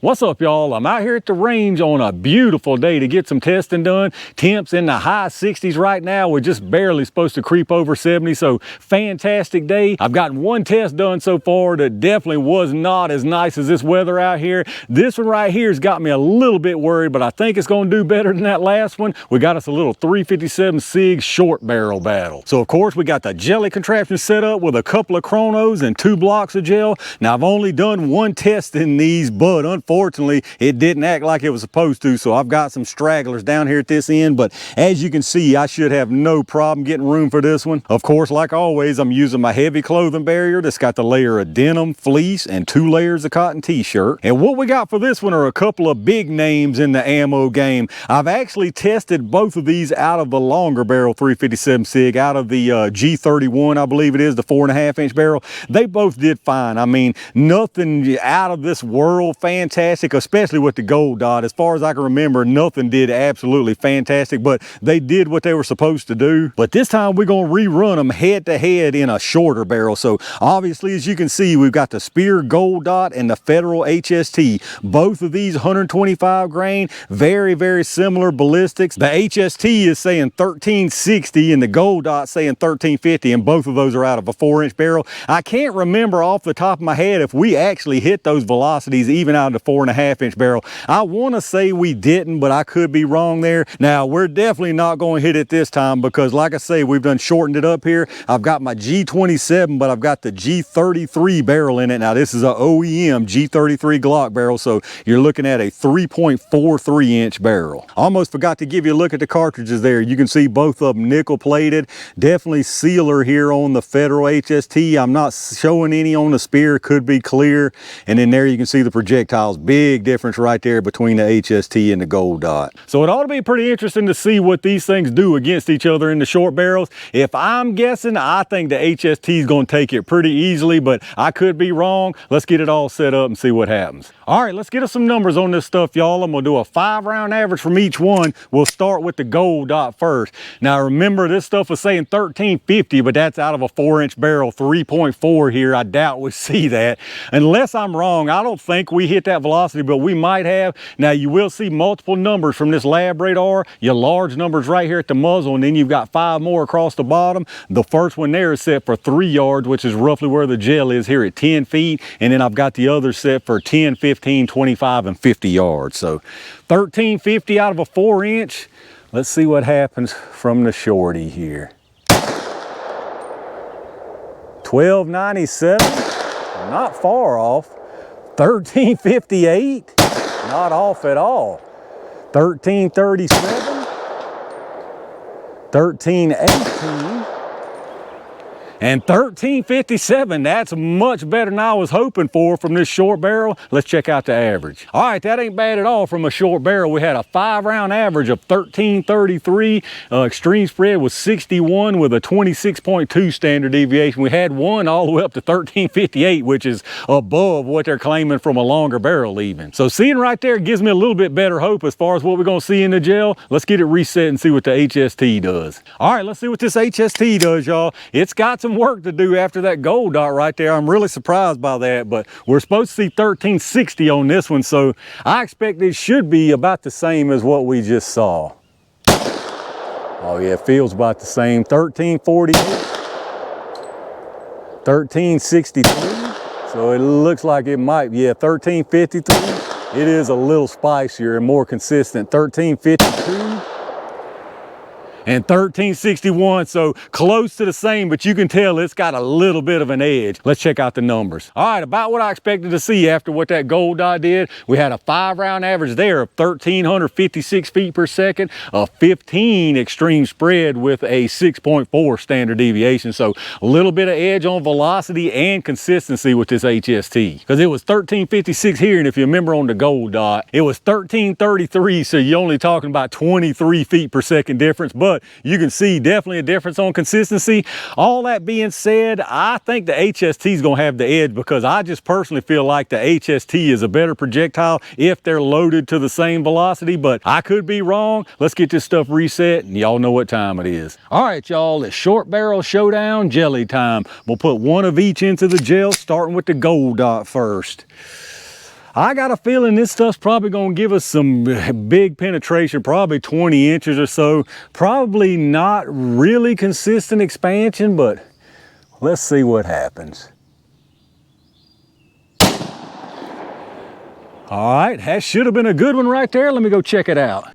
What's up, y'all? I'm out here at the range on a beautiful day to get some testing done. Temps in the high 60s right now. We're just barely supposed to creep over 70, so fantastic day. I've gotten one test done so far that definitely was not as nice as this weather out here. This one right here has got me a little bit worried, but I think it's going to do better than that last one. We got us a little 357 SIG short barrel battle. So of course we got the jelly contraption set up with a couple of chronos and 2 blocks of gel. Now I've only done one test in these, but unfortunately it didn't act like it was supposed to, so I've got some stragglers down here at this end, but as you can see I should have no problem getting room for this one. Of course, like always, I'm using my heavy clothing barrier that's got the layer of denim, fleece, and 2 layers of cotton t-shirt. And what we got for this one are a couple of big names in the ammo game. I've actually tested both of these out of the longer barrel 357 SIG, out of the G31, I believe it is, the 4.5 inch barrel. They both did fine. I mean, nothing out of this world fantastic, especially with the gold dot. As far as I can remember, nothing did absolutely fantastic, but they did what they were supposed to do. But this time we're going to rerun them head to head in a shorter barrel. So obviously, as you can see, we've got the Speer gold dot and the Federal HST. Both of these 125 grain, very, very similar ballistics. The HST is saying 1360 and the gold dot saying 1350, and both of those are out of a 4-inch barrel. I can't remember off the top of my head if we actually hit those velocities even out of the 4.5-inch barrel. I want to say we didn't, but I could be wrong there. Now, we're definitely not going to hit it this time because, like I say, we've done shortened it up here. I've got my G27, but I've got the G33 barrel in it. Now, this is a OEM G33 Glock barrel, so you're looking at a 3.43-inch barrel. Almost forgot to give you a look at the cartridges there. You can see both of them nickel plated. Definitely sealer here on the Federal HST. I'm not showing any on the Speer, could be clear. And then there you can see the projectiles. Big difference right there between the HST and the gold dot. So it ought to be pretty interesting to see what these things do against each other in the short barrels. If I'm guessing, I think the HST is going to take it pretty easily, but I could be wrong. Let's get it all set up and see what happens. All right, let's get us some numbers on this stuff, y'all. I'm going to do a 5-round average from each one. We'll start with the gold dot first. Now remember, this stuff was saying 1350, but that's out of a 4-inch barrel, 3.4 here. I doubt we see that. Unless I'm wrong, I don't think we hit that velocity, but we might have. Now you will see multiple numbers from this lab radar. Your large numbers right here at the muzzle, and then you've got 5 more across the bottom. The first one there is set for 3 yards, which is roughly where the gel is here at 10 feet. And then I've got the other set for 10, 15, 25, and 50 yards. So 1350 out of a 4-inch. Let's see what happens from the shorty here. 1297, not far off. 1358, not off at all. 1337, 1318, and 1357. That's much better than I was hoping for from this short barrel. Let's check out the average. All right, that ain't bad at all from a short barrel. We had a 5-round average of 1333. Extreme spread was 61 with a 26.2 standard deviation. We had one all the way up to 1358, which is above what they're claiming from a longer barrel even. So seeing right there gives me a little bit better hope as far as what we're gonna see in the gel. Let's get it reset and see what the HST does. All right, let's see what this HST does, y'all. It's got some work to do after that gold dot right there. I'm really surprised by that, but we're supposed to see 1360 on this one, so I expect it should be about the same as what we just saw. Oh yeah, it feels about the same. 1348, 1363, so it looks like it might, yeah, 1353. It is a little spicier and more consistent. 1352. And 1361, so close to the same, but you can tell it's got a little bit of an edge. Let's check out the numbers. All right, about what I expected to see after what that gold dot did. We had a 5-round average there of 1,356 feet per second, a 15 extreme spread with a 6.4 standard deviation. So a little bit of edge on velocity and consistency with this HST, because it was 1356 here, and if you remember on the gold dot, it was 1333, so you're only talking about 23 feet per second difference, but you can see definitely a difference on consistency. All that being said, I think the HST is going to have the edge because I just personally feel like the HST is a better projectile if they're loaded to the same velocity, but I could be wrong. Let's get this stuff reset and y'all know what time it is. All right, y'all, it's short barrel showdown jelly time. We'll put one of each into the gel, starting with the gold dot first. I got a feeling this stuff's probably gonna give us some big penetration, probably 20 inches or so. Probably not really consistent expansion, but let's see what happens. All right, that should have been a good one right there. Let me go check it out.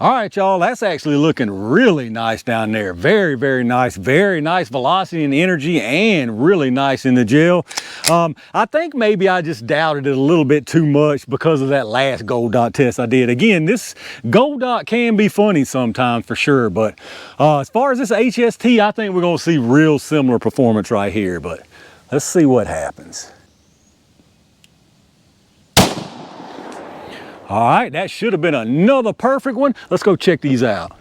All right, y'all, that's actually looking really nice down there. Very, very nice velocity and energy, and really nice in the gel. I think maybe I just doubted it a little bit too much because of that last gold dot test I did. Again, this gold dot can be funny sometimes for sure, but as far as this HST, I think we're gonna see real similar performance right here, but let's see what happens. All right, that should have been another perfect one. Let's go check these out.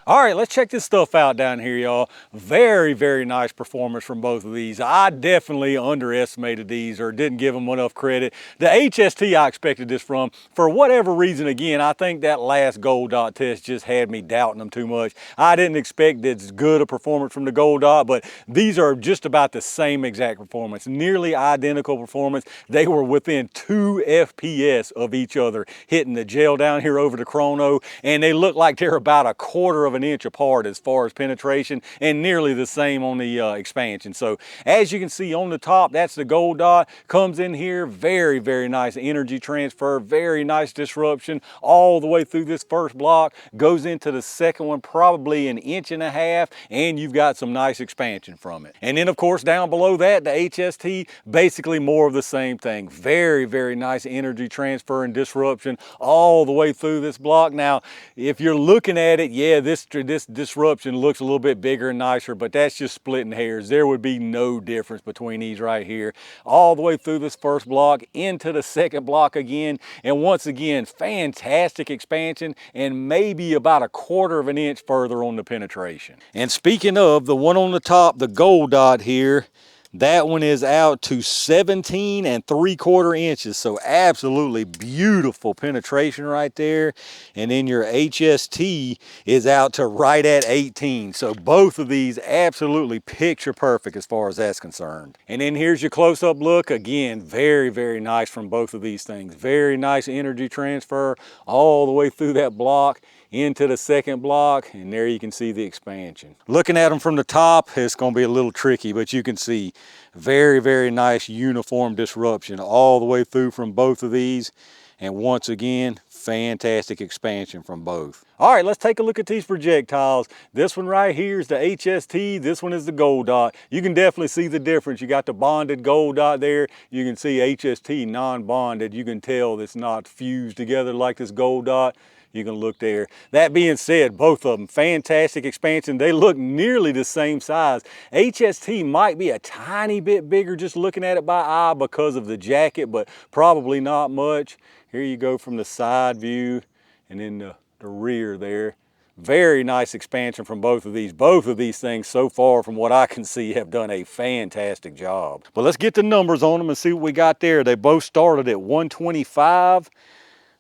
All right, let's check this stuff out down here, y'all. Very, very nice performance from both of these. I definitely underestimated these or didn't give them enough credit. The HST I expected this from. For whatever reason, again, I think that last gold dot test just had me doubting them too much. I didn't expect as good a performance from the gold dot, but these are just about the same exact performance. Nearly identical performance. They were within 2 FPS of each other, hitting the gel down here over the chrono, and they look like they're about a quarter of an inch apart as far as penetration, and nearly the same on the expansion. So as you can see on the top, that's the gold dot. Comes in here, very, very nice energy transfer, very nice disruption all the way through this first block. Goes into the second one, probably 1.5 inches, and you've got some nice expansion from it. And then of course down below that, the HST, basically more of the same thing. Very, very nice energy transfer and disruption all the way through this block. Now, if you're looking at it, yeah, this disruption looks a little bit bigger and nicer, but that's just splitting hairs. There would be no difference between these right here. All the way through this first block, into the second block again, and once again, fantastic expansion, and maybe about 1/4 inch further on the penetration. And speaking of, the one on the top, the gold dot here, that one is out to 17 3/4 inches. So absolutely beautiful penetration right there. And then your HST is out to right at 18. So both of these absolutely picture perfect as far as that's concerned. And then here's your close-up look. Again, very, very nice from both of these things. Very nice energy transfer all the way through that block into the second block, and there you can see the expansion. Looking at them from the top, it's going to be a little tricky, but you can see very, very nice uniform disruption all the way through from both of these. And once again, fantastic expansion from both. All right, let's take a look at these projectiles. This one right here is the HST. This one is the gold dot. You can definitely see the difference. You got the bonded gold dot there. You can see HST non-bonded. You can tell it's not fused together like this gold dot. You can look there. That being said, both of them, fantastic expansion. They look nearly the same size. HST might be a tiny bit bigger just looking at it by eye because of the jacket, but probably not much. Here you go from the side view and then the rear there. Very nice expansion from both of these. Both of these things so far, from what I can see, have done a fantastic job. But let's get the numbers on them and see what we got there. They both started at 125.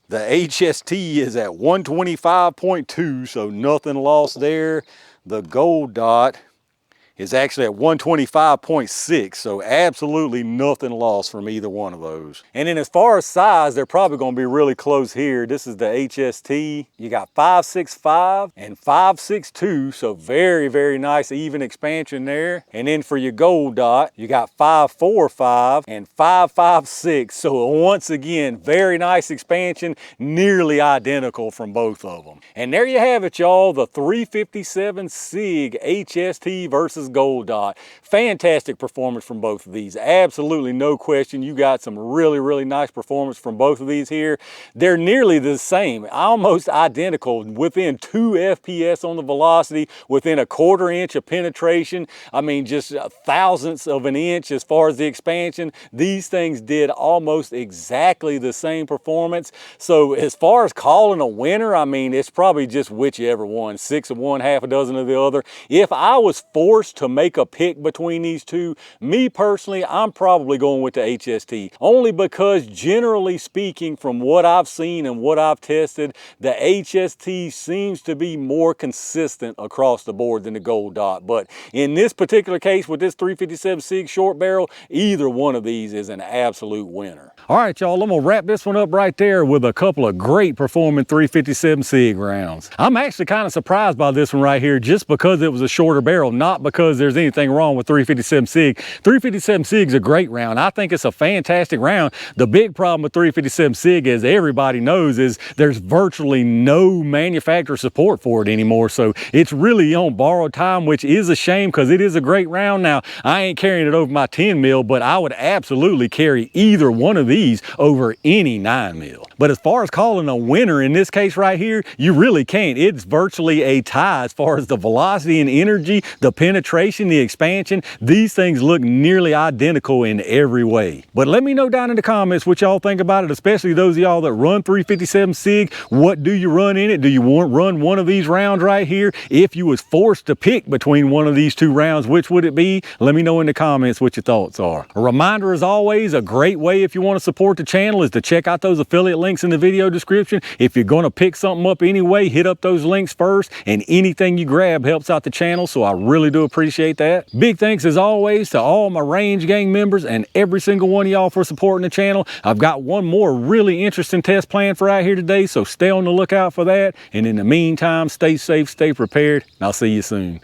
The HST is at 125.2, so nothing lost there. The gold dot is actually at 125.6, so absolutely nothing lost from either one of those. And then as far as size, they're probably going to be really close here. This is the HST. You got 5.65 and 5.62, so very, very nice even expansion there. And then for your gold dot, you got 5.45 and 5.56, so once again, very nice expansion, nearly identical from both of them. And there you have it, y'all, the 357 SIG HST versus gold dot. Fantastic performance from both of these. Absolutely no question. You got some really, really nice performance from both of these here. They're nearly the same, almost identical, within 2 FPS on the velocity, within 1/4 inch of penetration. I mean, just thousandths of an inch as far as the expansion. These things did almost exactly the same performance. So as far as calling a winner, I mean, it's probably just whichever one, 6 of one, half a dozen of the other. If I was forced to make a pick between these two, me personally, I'm probably going with the HST, only because generally speaking, from what I've seen and what I've tested, the HST seems to be more consistent across the board than the Gold Dot. But in this particular case with this 357 SIG short barrel, either one of these is an absolute winner. All right, y'all, I'm gonna wrap this one up right there with a couple of great performing 357 SIG rounds. I'm actually kind of surprised by this one right here just because it was a shorter barrel, not because there's anything wrong with 357 SIG. 357 SIG is a great round. I think it's a fantastic round. The big problem with 357 SIG, as everybody knows, is there's virtually no manufacturer support for it anymore. So it's really on borrowed time, which is a shame because it is a great round. Now, I ain't carrying it over my 10 mil, but I would absolutely carry either one of these over any 9 mil. But as far as calling a winner in this case right here, you really can't. It's virtually a tie as far as the velocity and energy, the penetration, the expansion. These things look nearly identical in every way. But let me know down in the comments what y'all think about it, especially those of y'all that run 357 SIG. What do you run in it? Do you run one of these rounds right here? If you was forced to pick between one of these two rounds, which would it be? Let me know in the comments what your thoughts are. A reminder, as always, a great way if you want to support the channel is to check out those affiliate links in the video description. If you're going to pick something up anyway, hit up those links first, and anything you grab helps out the channel, so I really do appreciate that. Big thanks as always to all my Range Gang members and every single one of y'all for supporting the channel. I've got one more really interesting test planned for out here today, so stay on the lookout for that. And in the meantime, stay safe, stay prepared, and I'll see you soon.